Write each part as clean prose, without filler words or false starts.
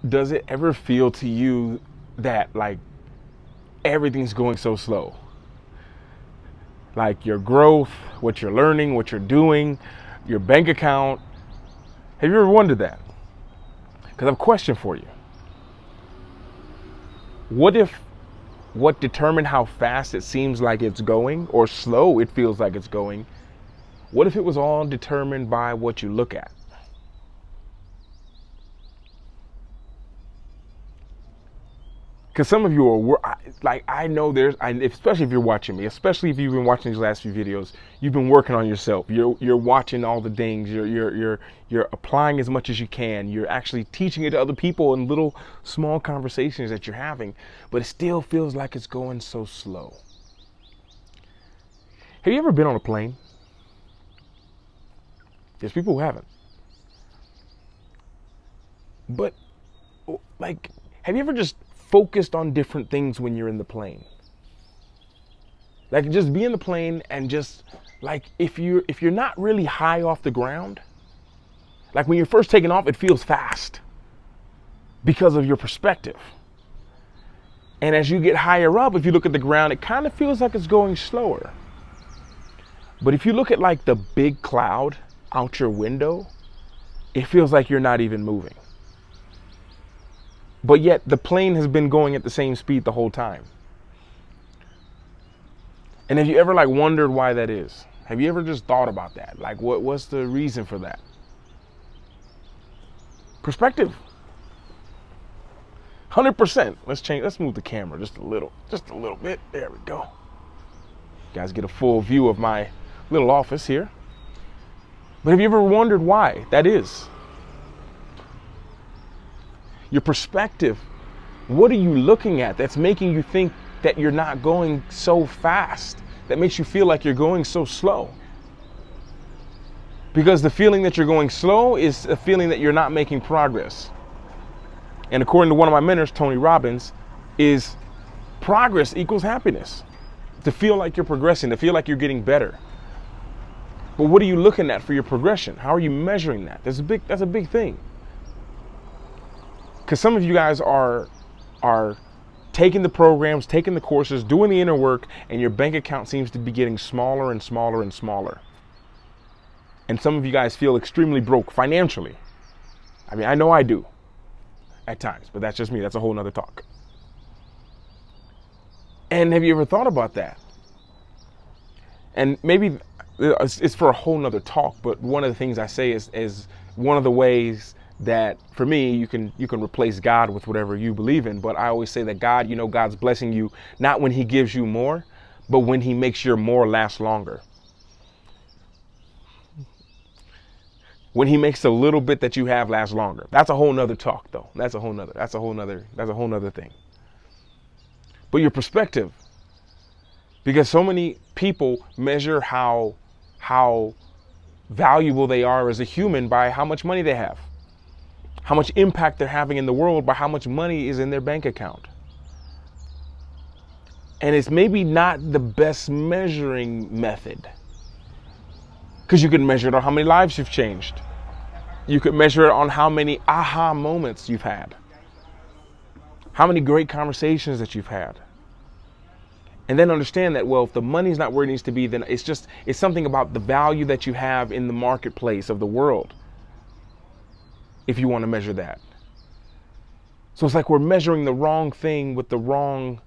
Does it ever feel to you that like everything's going so slow? Like your growth, what you're learning, what you're doing, your bank account. Have you ever wondered that? Because I have a question for you. What if what determined how fast it seems like it's going or slow it feels like it's going, what if it was all determined by what you look at? Because some of you are like, I know especially if you're watching me, especially if you've been watching these last few videos, you've been working on yourself. You're watching all the things. You're applying as much as you can. You're actually teaching it to other people in little small conversations that you're having, but it still feels like it's going so slow. Have you ever been on a plane? There's people who haven't. But like, have you ever just focused on different things when you're in the plane? Like, just be in the plane and just like, if you're not really high off the ground, like when you're first taking off, it feels fast because of your perspective. And as you get higher up, if you look at the ground, it kind of feels like it's going slower. But if you look at like the big cloud out your window, it feels like you're not even moving. But yet the plane has been going at the same speed the whole time. And have you ever like wondered why that is? Have you ever just thought about that? Like what's the reason for that? Perspective. 100%. Let's move the camera just a little bit. There we go. You guys get a full view of my little office here. But have you ever wondered why that is? Your perspective. What are you looking at that's making you think that you're not going so fast? That makes you feel like you're going so slow? Because the feeling that you're going slow is a feeling that you're not making progress. And according to one of my mentors, Tony Robbins, is progress equals happiness. To feel like you're progressing, to feel like you're getting better. But what are you looking at for your progression? How are you measuring that? That's a big thing. Because some of you guys are taking the programs, taking the courses, doing the inner work, and your bank account seems to be getting smaller and smaller and smaller. And some of you guys feel extremely broke financially. I mean, I know I do at times, but that's just me. That's a whole nother talk. And have you ever thought about that? And maybe it's for a whole nother talk, but one of the things I say is one of the ways that for me, you can replace God with whatever you believe in. But I always say that God, God's blessing you, not when he gives you more, but when he makes your more last longer. When he makes the little bit that you have last longer. That's a whole nother talk though. That's a whole nother thing. But your perspective, because so many people measure how valuable they are as a human by how much money they have. How much impact they're having in the world by how much money is in their bank account. And it's maybe not the best measuring method. Because you can measure it on how many lives you've changed. You could measure it on how many aha moments you've had. How many great conversations that you've had. And then understand that, well, if the money's not where it needs to be, then it's something about the value that you have in the marketplace of the world. If you want to measure that. So it's like we're measuring the wrong thing with the wrong,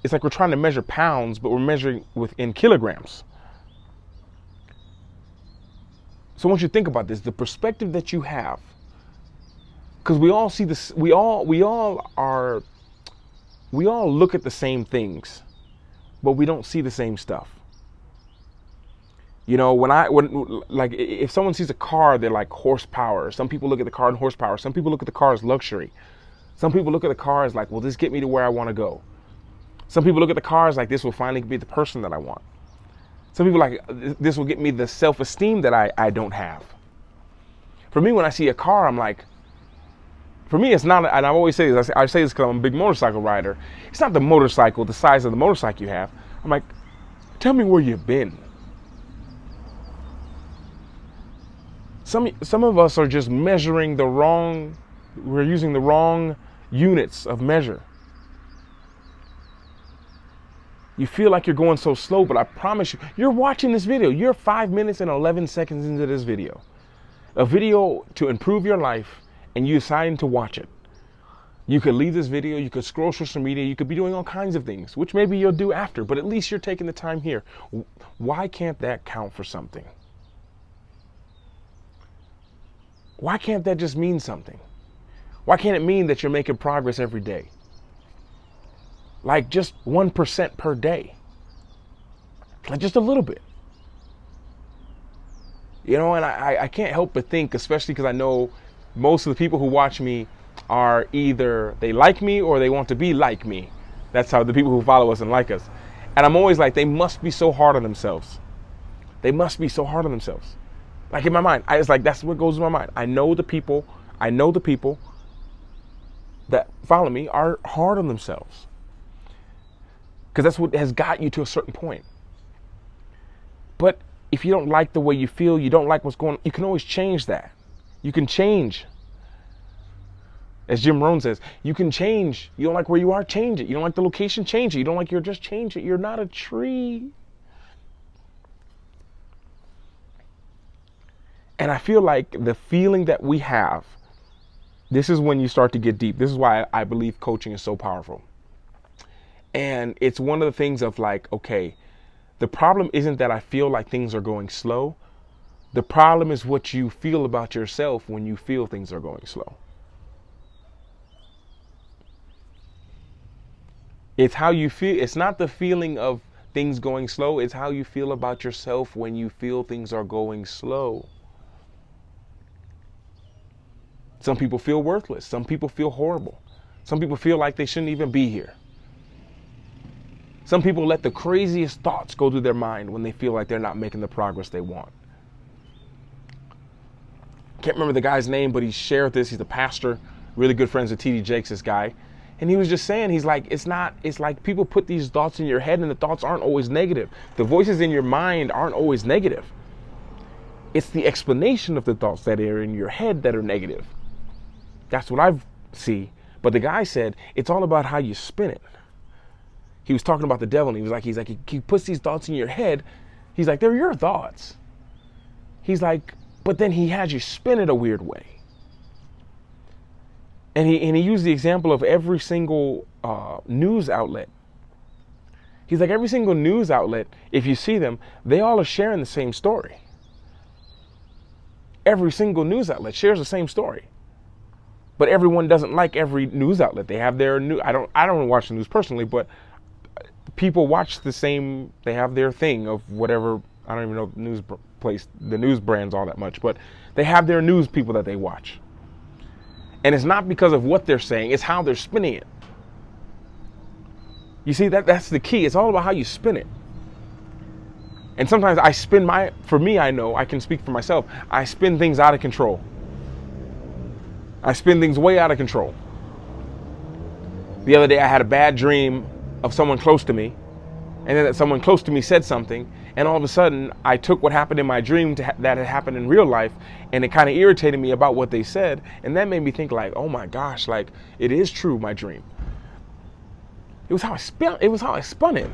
it's like we're trying to measure pounds, but we're measuring in kilograms. So I want you to think about this, the perspective that you have, because we all see this, we all look at the same things, but we don't see the same stuff. When if someone sees a car, they're like horsepower. Some people look at the car in horsepower. Some people look at the car as luxury. Some people look at the car as like, will this get me to where I want to go? Some people look at the car as like, this will finally be the person that I want. Some people like, this will get me the self-esteem that I don't have. For me, when I see a car, I'm like, for me, it's not, and I always say this, I say this because I'm a big motorcycle rider. It's not the motorcycle, the size of the motorcycle you have. I'm like, tell me where you've been. Some of us are just measuring the wrong, we're using the wrong units of measure. You feel like you're going so slow, but I promise you, you're watching this video. You're 5 minutes and 11 seconds into this video. A video to improve your life, and you deciding to watch it. You could leave this video, you could scroll social media, you could be doing all kinds of things, which maybe you'll do after, but at least you're taking the time here. Why can't that count for something? Why can't that just mean something? Why can't it mean that you're making progress every day? Like just 1% per day. Like just a little bit. You know, and I can't help but think, especially because I know most of the people who watch me are either they like me or they want to be like me. That's how the people who follow us and like us. And I'm always like, they must be so hard on themselves. They must be so hard on themselves. Like in my mind, it's like, that's what goes in my mind. I know the people that follow me are hard on themselves. Because that's what has got you to a certain point. But if you don't like the way you feel, you don't like what's going on, you can always change that. You can change. As Jim Rohn says, you can change. You don't like where you are, change it. You don't like the location, change it. You don't like your address, change it. You're not a tree. And I feel like the feeling that we have, this is when you start to get deep. This is why I believe coaching is so powerful. And it's one of the things of like, okay, the problem isn't that I feel like things are going slow. The problem is what you feel about yourself when you feel things are going slow. It's how you feel. It's not the feeling of things going slow. It's how you feel about yourself when you feel things are going slow. Some people feel worthless. Some people feel horrible. Some people feel like they shouldn't even be here. Some people let the craziest thoughts go through their mind when they feel like they're not making the progress they want. Can't remember the guy's name, but he shared this. He's a pastor, really good friends with TD Jakes, this guy. And he was just saying, he's like, it's like people put these thoughts in your head and the thoughts aren't always negative. The voices in your mind aren't always negative. It's the explanation of the thoughts that are in your head that are negative. That's what I see. But the guy said, it's all about how you spin it. He was talking about the devil, and he's like, he puts these thoughts in your head. He's like, they're your thoughts. He's like, but then he has you spin it a weird way. And he used the example of every single news outlet. He's like, every single news outlet, if you see them, they all are sharing the same story. Every single news outlet shares the same story. But everyone doesn't like every news outlet. They have their new, I don't watch the news personally, but people watch the same, they have their thing of whatever, I don't even know the news brands all that much, but they have their news people that they watch. And it's not because of what they're saying, it's how they're spinning it. You see, that's the key. It's all about how you spin it. And sometimes I spin for me, I know, I can speak for myself, I spin things out of control. I spin things way out of control. The other day I had a bad dream of someone close to me, and then that someone close to me said something, and all of a sudden I took what happened in my dream that had happened in real life, and it kind of irritated me about what they said, and that made me think like, oh my gosh, like it is true, my dream. It was how I spun it.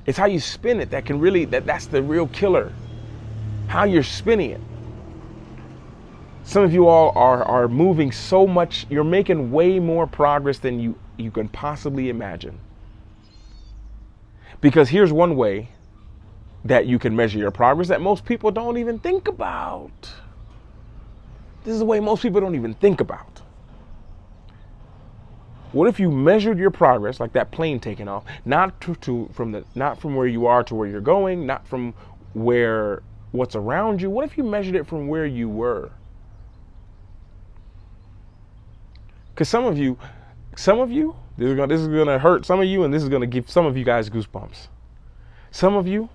It's how you spin it that can really, that's the real killer. How you're spinning it. Some of you all are moving so much, you're making way more progress than you can possibly imagine. Because here's one way that you can measure your progress that most people don't even think about. This is a way most people don't even think about. What if you measured your progress like that plane taking off, not from where you are to where you're going, not from what's around you. What if you measured it from where you were? Because some of you, this is gonna hurt some of you, and this is gonna give some of you guys goosebumps. Some of you,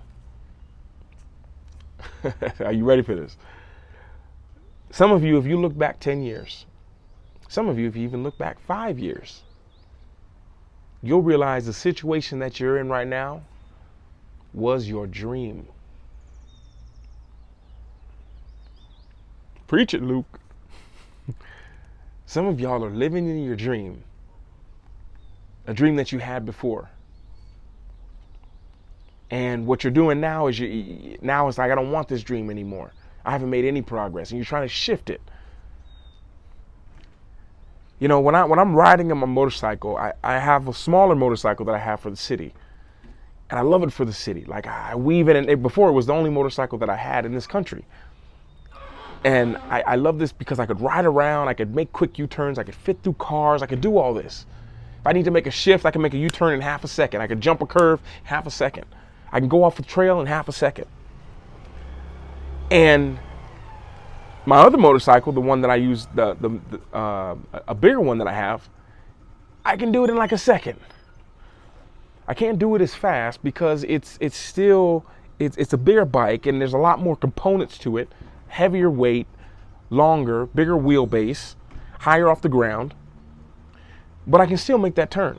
are you ready for this? Some of you, if you look back 10 years, some of you, if you even look back 5 years, you'll realize the situation that you're in right now was your dream. Preach it, Luke. Some of y'all are living in your dream, a dream that you had before. And what you're doing now is now it's like, I don't want this dream anymore. I haven't made any progress, and you're trying to shift it. You know, when I'm riding on my motorcycle, I have a smaller motorcycle that I have for the city. And I love it for the city. Like, I weave it in. Before, it was the only motorcycle that I had in this country. And I love this because I could ride around, I could make quick U-turns, I could fit through cars, I could do all this. If I need to make a shift, I can make a U-turn in half a second. I could jump a curve in half a second. I can go off the trail in half a second. And my other motorcycle, the one that I use, a bigger one that I have, I can do it in like a second. I can't do it as fast because it's a bigger bike, and there's a lot more components to it, heavier weight, longer, bigger wheelbase, higher off the ground, but I can still make that turn.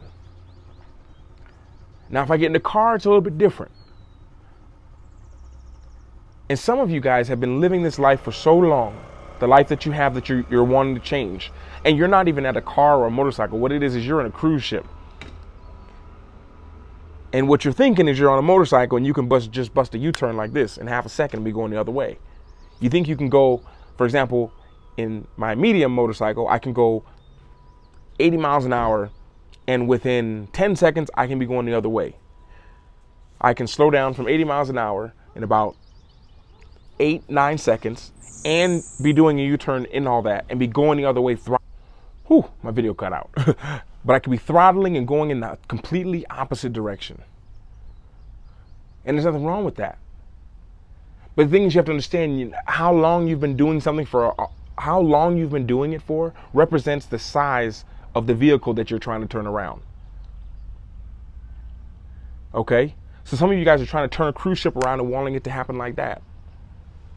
Now, if I get in the car, it's a little bit different. And some of you guys have been living this life for so long, the life that you have that you're wanting to change, and you're not even at a car or a motorcycle. What it is you're in a cruise ship. And what you're thinking is you're on a motorcycle and you can just bust a U-turn like this in half a second and be going the other way. You think you can go, for example, in my medium motorcycle, I can go 80 miles an hour, and within 10 seconds, I can be going the other way. I can slow down from 80 miles an hour in about 8-9 seconds and be doing a U-turn in all that and be going the other way. Whew, my video cut out. But I could be throttling and going in the completely opposite direction. And there's nothing wrong with that. But the thing is, you have to understand how long you've been doing something for, how long you've been doing it for represents the size of the vehicle that you're trying to turn around. Okay? So some of you guys are trying to turn a cruise ship around and wanting it to happen like that.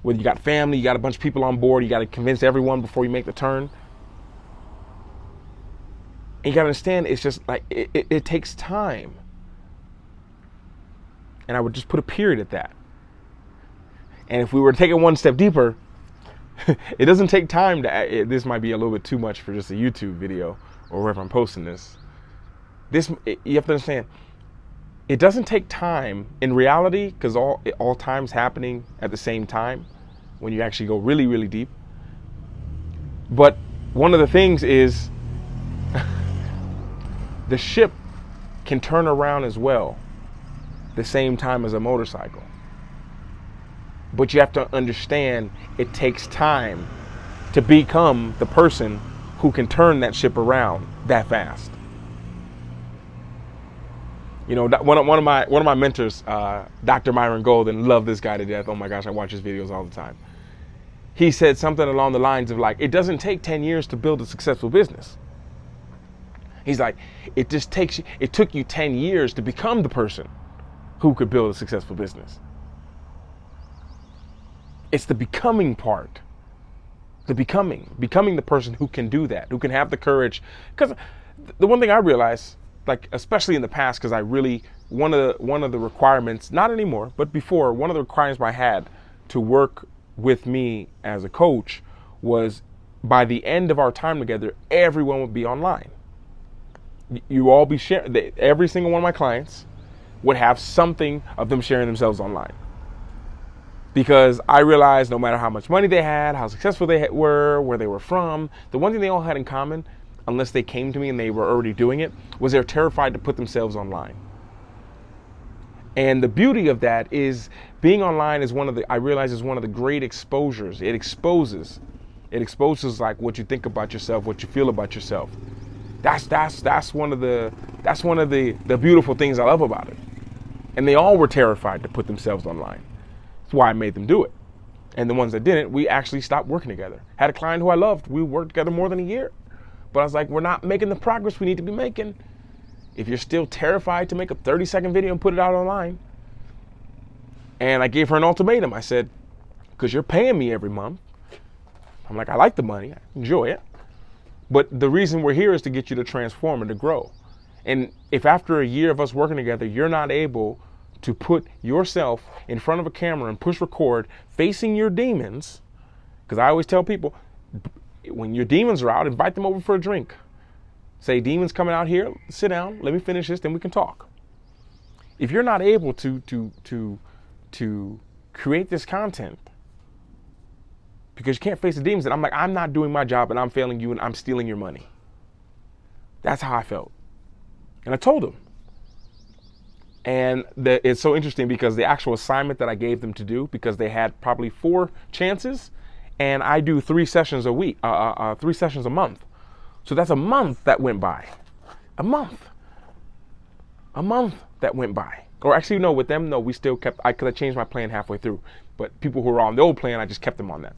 Whether you got family, you got a bunch of people on board, you got to convince everyone before you make the turn. And you got to understand, it's just like, it takes time. And I would just put a period at that. And if we were to take it one step deeper, it doesn't take time to, this might be a little bit too much for just a YouTube video or wherever I'm posting this. You have to understand, it doesn't take time in reality, because all time's happening at the same time when you actually go really, really deep. But one of the things is, the ship can turn around as well the same time as a motorcycle. But you have to understand, it takes time to become the person who can turn that ship around that fast. You know, one of my mentors, Dr. Myron Golden, love this guy to death. Oh my gosh, I watch his videos all the time. He said something along the lines of like, it doesn't take 10 years to build a successful business. He's like, it took you 10 years to become the person who could build a successful business. It's the becoming part. The becoming the person who can do that, who can have the courage. Because the one thing I realized, like, especially in the past, because one of the requirements, not anymore, but before, one of the requirements I had to work with me as a coach was, by the end of our time together, everyone would be online. You all be sharing, every single one of my clients would have something of them sharing themselves online. Because I realized no matter how much money they had, how successful they were, where they were from, the one thing they all had in common, unless they came to me and they were already doing it, was they're terrified to put themselves online. And the beauty of that is, being online is I realize is one of the great exposures. It exposes like what you think about yourself, what you feel about yourself. That's one of the beautiful things I love about it. And they all were terrified to put themselves online. That's why I made them do it. And the ones that didn't, we actually stopped working together. Had a client who I loved. We worked together more than a year. But I was like, we're not making the progress we need to be making if you're still terrified to make a 30-second video and put it out online. And I gave her an ultimatum. I said, because you're paying me every month. I'm like, I like the money. I enjoy it. But the reason we're here is to get you to transform and to grow. And if after a year of us working together, you're not able to put yourself in front of a camera and push record facing your demons, Because I always tell people, when your demons are out, invite them over for a drink. Say, demons coming out here, sit down, let me finish this, then we can talk. If you're not able to create this content because you can't face the demons, and I'm like, I'm not doing my job and I'm failing you and I'm stealing your money. That's how I felt. And I told them. And it's so interesting because the actual assignment that I gave them to do, because they had probably 4 chances, and I do 3 sessions a week, 3 sessions a month. So that's a month that went by. A month that went by. Or actually, no, with them, no, we still kept, because I changed my plan halfway through. But people who were on the old plan, I just kept them on that.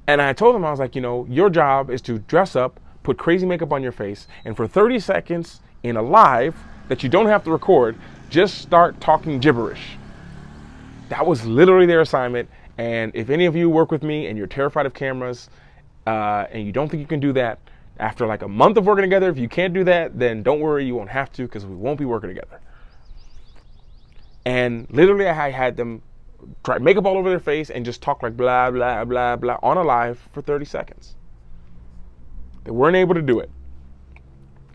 And I told them, I was like, your job is to dress up, put crazy makeup on your face, and for 30 seconds in a live that you don't have to record, just start talking gibberish. That was literally their assignment. And if any of you work with me and you're terrified of cameras and you don't think you can do that, after like a month of working together, if you can't do that, then don't worry, you won't have to, because we won't be working together. And literally I had them try makeup all over their face and just talk like blah, blah, blah, blah on a live for 30 seconds. They weren't able to do it.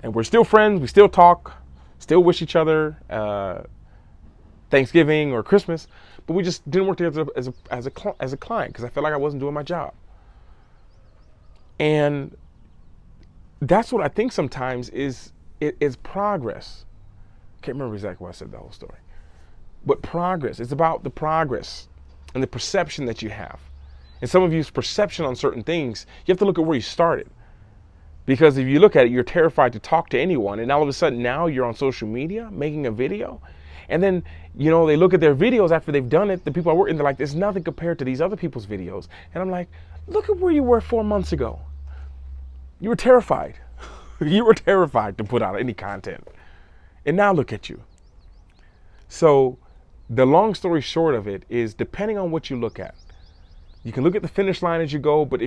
And we're still friends, we still talk, still wish each other Thanksgiving or Christmas, but we just didn't work together as a client because I felt like I wasn't doing my job. And that's what I think sometimes is progress. Can't remember exactly what I said the whole story. But progress, it's about the progress and the perception that you have. And some of you's perception on certain things, you have to look at where you started. Because if you look at it, you're terrified to talk to anyone. And all of a sudden now you're on social media making a video. And then, they look at their videos after they've done it. The people I work in, they're like, there's nothing compared to these other people's videos. And I'm like, look at where you were 4 months ago. You were terrified. You were terrified to put out any content. And now look at you. So the long story short of it is, depending on what you look at, you can look at the finish line as you go, but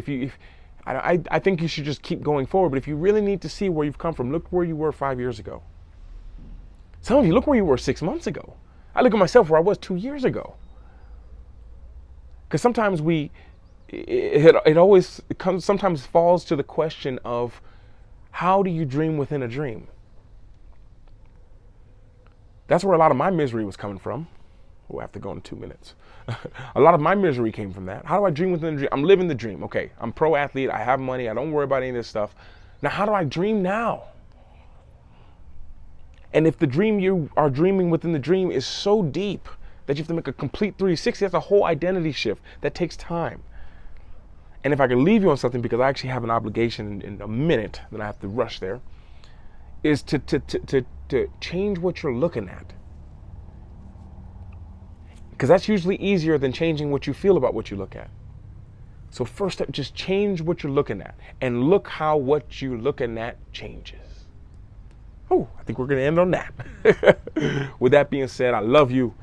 I think you should just keep going forward. But if you really need to see where you've come from, look where you were 5 years ago. Some of you, look where you were 6 months ago. I look at myself where I was 2 years ago. Because sometimes sometimes falls to the question of, how do you dream within a dream? That's where a lot of my misery was coming from. We'll have to go in 2 minutes. A lot of my misery came from that. How do I dream within a dream? I'm living the dream. Okay, I'm pro athlete. I have money. I don't worry about any of this stuff. Now, how do I dream now? And if the dream you are dreaming within the dream is so deep that you have to make a complete 360, that's a whole identity shift. That takes time. And if I can leave you on something, because I actually have an obligation in a minute, then I have to rush there, is to change what you're looking at. Because that's usually easier than changing what you feel about what you look at. So first step, just change what you're looking at, and look how what you're looking at changes. Oh, I think we're going to end on that. With that being said, I love you.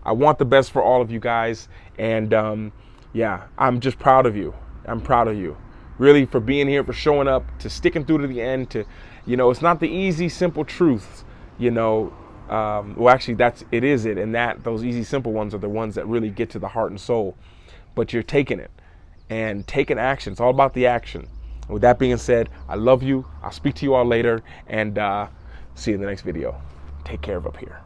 I want the best for all of you guys. And I'm just proud of you. I'm proud of you. Really, for being here, for showing up, to sticking through to the end, it's not the easy, simple truths, actually it is it. And those easy, simple ones are the ones that really get to the heart and soul. But you're taking it and taking action. It's all about the action. With that being said, I love you. I'll speak to you all later, and see you in the next video. Take care of up here.